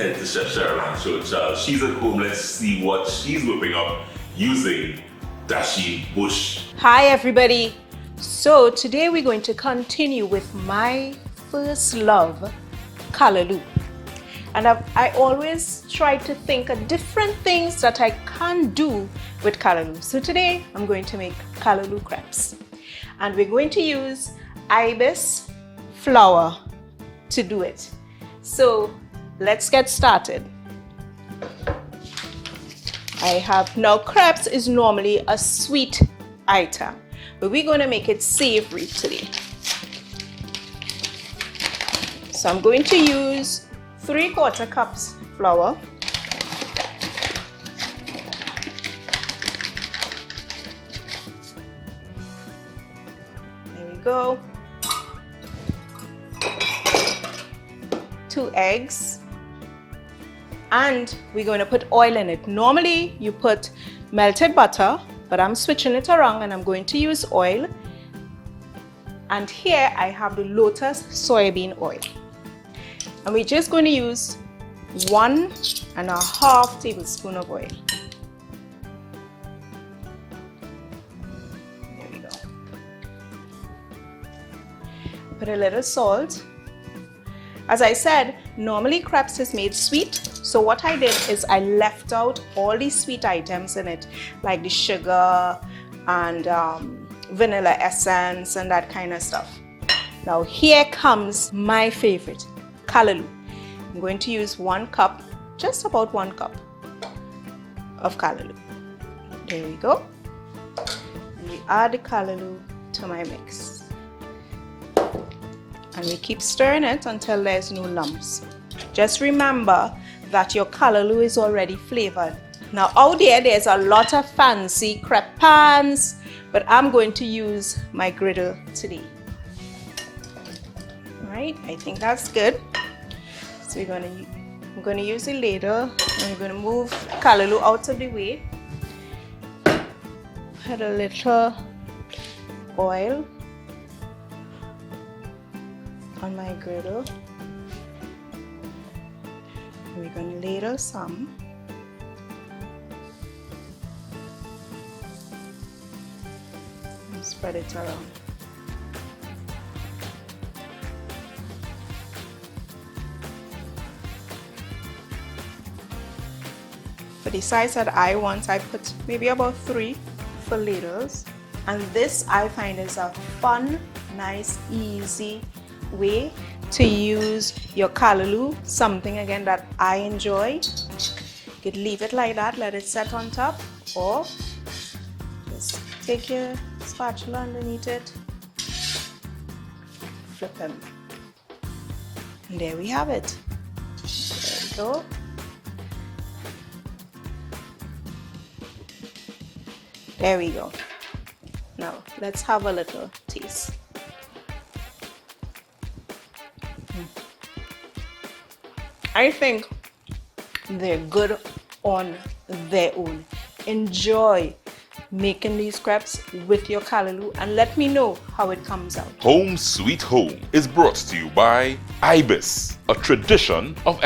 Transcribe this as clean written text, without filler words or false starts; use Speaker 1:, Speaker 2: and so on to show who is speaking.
Speaker 1: head to Chef Cheryl-Ann Shortt-Charles. She's at home. Let's see what she's whipping up using dashi bush.
Speaker 2: Hi everybody. So today we're going to continue with my first love, callaloo. And I always try to think of different things that I can do with callaloo. So today I'm going to make callaloo crepes. And we're going to use IBIS flour to do it. So let's get started. I have, now crepes is normally a sweet item, but we're going to make it savory today. So I'm going to use 3/4 cups flour. There we go. 2 eggs. And we're going to put oil in it. Normally you put melted butter, but I'm switching it around and I'm going to use oil. And here I have the Lotus soybean oil. And we're just going to use 1.5 tablespoons of oil. There we go. Put a little salt. As I said, normally crepes is made sweet. So what I did is I left out all these sweet items in it, like the sugar and vanilla essence and that kind of stuff. Now here comes my favorite, callaloo. I'm going to use 1 cup, just about 1 cup of callaloo. There we go. And we add the callaloo to my mix. And we keep stirring it until there's no lumps. Just remember that your callaloo is already flavored. Now out there's a lot of fancy crepe pans, but I'm going to use my griddle today. Alright, I think that's good. So I'm going to use a ladle and we're going to move callaloo out of the way. Add a little oil on my griddle. We're going to ladle some. And spread it around. For the size that I want, I put maybe about 3 full ladles. And this I find is a fun, nice, easy way to use your callaloo, something again that I enjoy. You could leave it like that, let it set on top, or just take your spatula underneath it, flip them, and there we have it. There we go. There we go. Now let's have a little taste. I think they're good on their own. Enjoy making these crepes with your callaloo and let me know how it comes out.
Speaker 1: Home Sweet Home is brought to you by IBIS, a tradition of